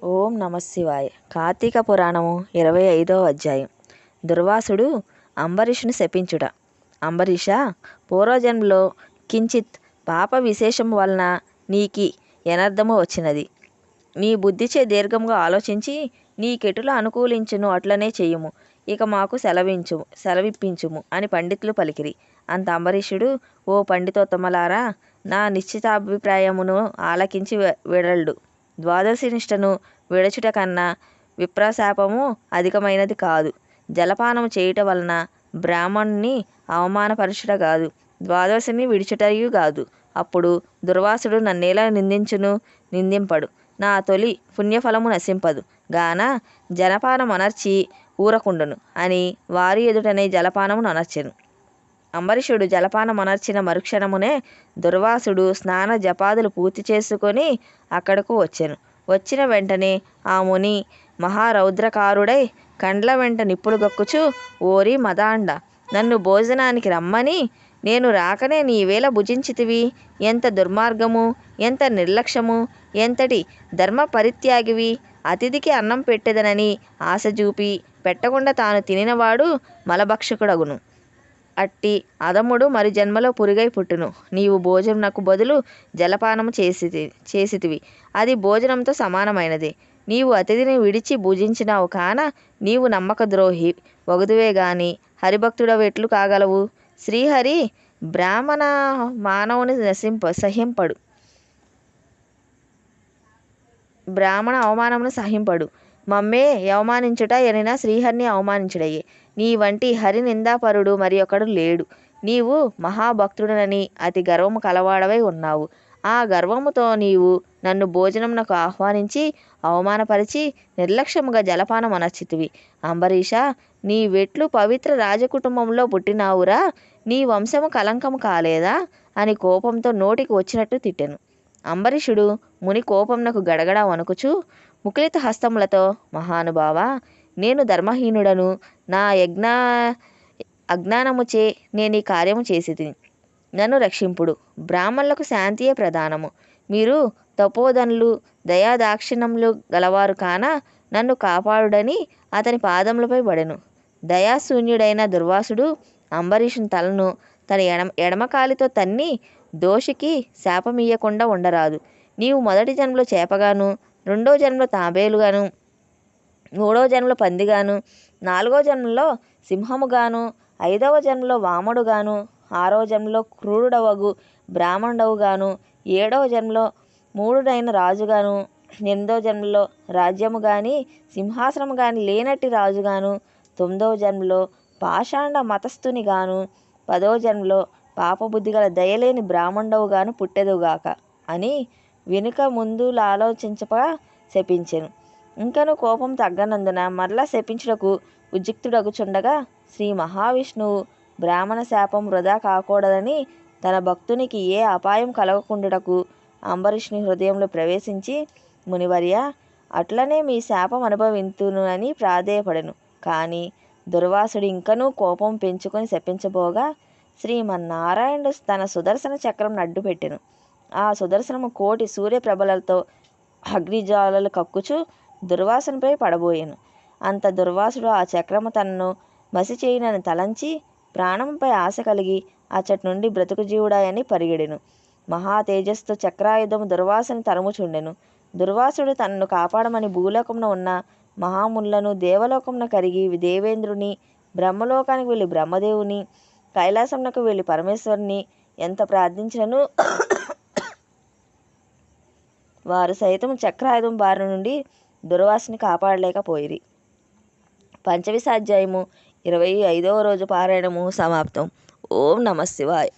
ఓం నమ శివాయ. కార్తీక పురాణము 25వ అధ్యాయం. దుర్వాసుడు అంబరీషుని శపించుట. అంబరీష, పూర్వజన్మలో కించిత్ పాప విశేషము వలన నీకి అనర్థము వచ్చినది. నీ బుద్ధిచే దీర్ఘముగా ఆలోచించి నీకెటుల అనుకూలించును అట్లనే చెయ్యుము. ఇక మాకు సెలవిప్పించుము అని పండితులు పలికిరి. అంత అంబరీషుడు, ఓ పండితోత్తమలారా, నా నిశ్చితాభిప్రాయమును ఆలకించి విడల్డు. ద్వాదశి నిష్టను విడచుట కన్నా విప్రశాపము అధికమైనది కాదు. జలపానము చేయుట వలన బ్రాహ్మణుని అవమానపరచుట కాదు, ద్వాదశిని విడిచుటయు కాదు. అప్పుడు దుర్వాసుడు నన్నేలా నిందింపడు. నా తొలి పుణ్యఫలము నశింపదు గాన జలపానమనర్చి ఊరకుండును అని వారి ఎదుటనే జలపానమును అనర్చెను. అంబరీషుడు జలపానమనర్చిన మరుక్షణమునే దుర్వాసుడు స్నాన జపాదులు పూర్తి చేసుకొని అక్కడకు వచ్చెను. వచ్చిన వెంటనే ఆ ముని మహారౌద్రకారుడై కండ్ల వెంట నిప్పులు గక్కుచు, ఓరి మదాండ, నన్ను భోజనానికి రమ్మని నేను రాకనే నీవేళ భుజించితివి? ఎంత దుర్మార్గము, ఎంత నిర్లక్ష్యము, ఎంతటి ధర్మ పరిత్యాగివి! అతిథికి అన్నం పెట్టెదనని ఆశ చూపి పెట్టకుండా తాను తినినవాడు మలభక్షకుడగును. అట్టి అధముడు మరి జన్మలో పురుగై పుట్టును. నీవు భోజనమునకు బదులు జలపానము చేసితివి. అది భోజనంతో సమానమైనదే. నీవు అతిథిని విడిచి భుజించినావు కాన నీవు నమ్మక ద్రోహి వగుదువే గాని హరిభక్తుడవెట్లు కాగలవు? శ్రీహరి బ్రాహ్మణ మానవుని సహింపడు. బ్రాహ్మణ అవమానమును సహింపడు. మమ్మే అవమానించుట ఎనినా శ్రీహరిని అవమానించుడయ్యే. నీ వంటి హరి నిందాపరుడు మరి ఒకడు లేడు. నీవు మహాభక్తుడనని అతి గర్వము కలవాడవై ఉన్నావు. ఆ గర్వముతో నీవు నన్ను భోజనమునకు ఆహ్వానించి అవమానపరిచి నిర్లక్ష్యముగా జలపానం అనర్చితివి. అంబరీష, నీ వెట్లు పవిత్ర రాజకుటుంబంలో పుట్టినావురా, నీ వంశము కలంకము కాలేదా అని కోపంతో నోటికి వచ్చినట్టు తిట్టెను. అంబరీషుడు ముని కోపంనకు గడగడ వణుకుచు ముకులిత హస్తములతో, మహానుభావ, నేను ధర్మహీనుడను. నా అజ్ఞానముచే నేను ఈ కార్యము చేసితిని. నన్ను రక్షింపుడు. బ్రాహ్మణులకు శాంతియే ప్రధానము. మీరు తపోధనులు, దయాదాక్షిణ్యములు గలవారు కాన నన్ను కాపాడుడని అతని పాదములపై పడెను. దయాశూన్యుడైన దుర్వాసుడు అంబరీషుని తలను తన ఎడమకాలితో తన్ని దోషికి శాపమియ్యకుండా ఉండరాదు. నీవు మొదటి జన్మలో చేపగాను, రెండో జన్మలో తాబేలుగాను, మూడవ జన్మలో పందిగాను, నాలుగో జన్మలో సింహముగాను, ఐదవ జన్మలో వామడుగాను, ఆరవ జన్మలో క్రూరుడవగు బ్రాహ్మణుడవుగాను, ఏడవ జన్మలో మూఢుడైన రాజుగాను, ఎనిమిదవ జన్మలో రాజ్యము గాని సింహాసనము గాని లేనట్టి రాజుగాను, తొమ్మిదవ జన్మలో పాషాండ మతస్థునిగాను, 10వ జన్మలో పాపబుద్ధి గల దయలేని బ్రాహ్మణుడవుగాను పుట్టెదుగాక అని వెనుక ముందులాలోచించక శపించెను. ఇంకను కోపం తగ్గనందున మరలా శపించుటకు ఉద్యుక్తుడగుచుండగా శ్రీ మహావిష్ణువు బ్రాహ్మణ శాపం వృధా కాకూడదని తన భక్తునికి ఏ అపాయం కలగకుండుటకు అంబరీషుని హృదయంలో ప్రవేశించి, మునివర్య, అట్లనే మీ శాపం అనుభవింతును అని ప్రాధేయపడెను. కానీ దుర్వాసుడు ఇంకనూ కోపం పెంచుకొని శపించబోగా శ్రీమన్నారాయణుడు తన సుదర్శన చక్రం అడ్డుపెట్టెను. ఆ సుదర్శనము కోటి సూర్యప్రభలతో అగ్నిజ్వాలలు కక్కుచు దుర్వాసునిపై పడబోయెను. అంత దుర్వాసుడు ఆ చక్రము తనను మసి చేయునని తలంచి ప్రాణంపై ఆశ కలిగి అచ్చటి నుండి బ్రతుకు జీవుడాయని పరిగెడెను. మహా తేజస్సుతో చక్రాయుధము దుర్వాసుని తరుముచుండెను. దుర్వాసుడు తనను కాపాడమని భూలోకమున ఉన్న మహామునులను, దేవలోకమున కరిగి దేవేంద్రుని, బ్రహ్మలోకానికి వెళ్ళి బ్రహ్మదేవుని, కైలాసమునకు వెళ్ళి పరమేశ్వరుని ఎంత ప్రార్థించినను వారు సైతం చక్రాయుధం బారి నుండి దుర్వాసుని కాపాడలేకపోయిరి. పంచవిశ అధ్యాయము 25వ రోజు పారాయణము సమాప్తం. ఓం నమ శివాయ.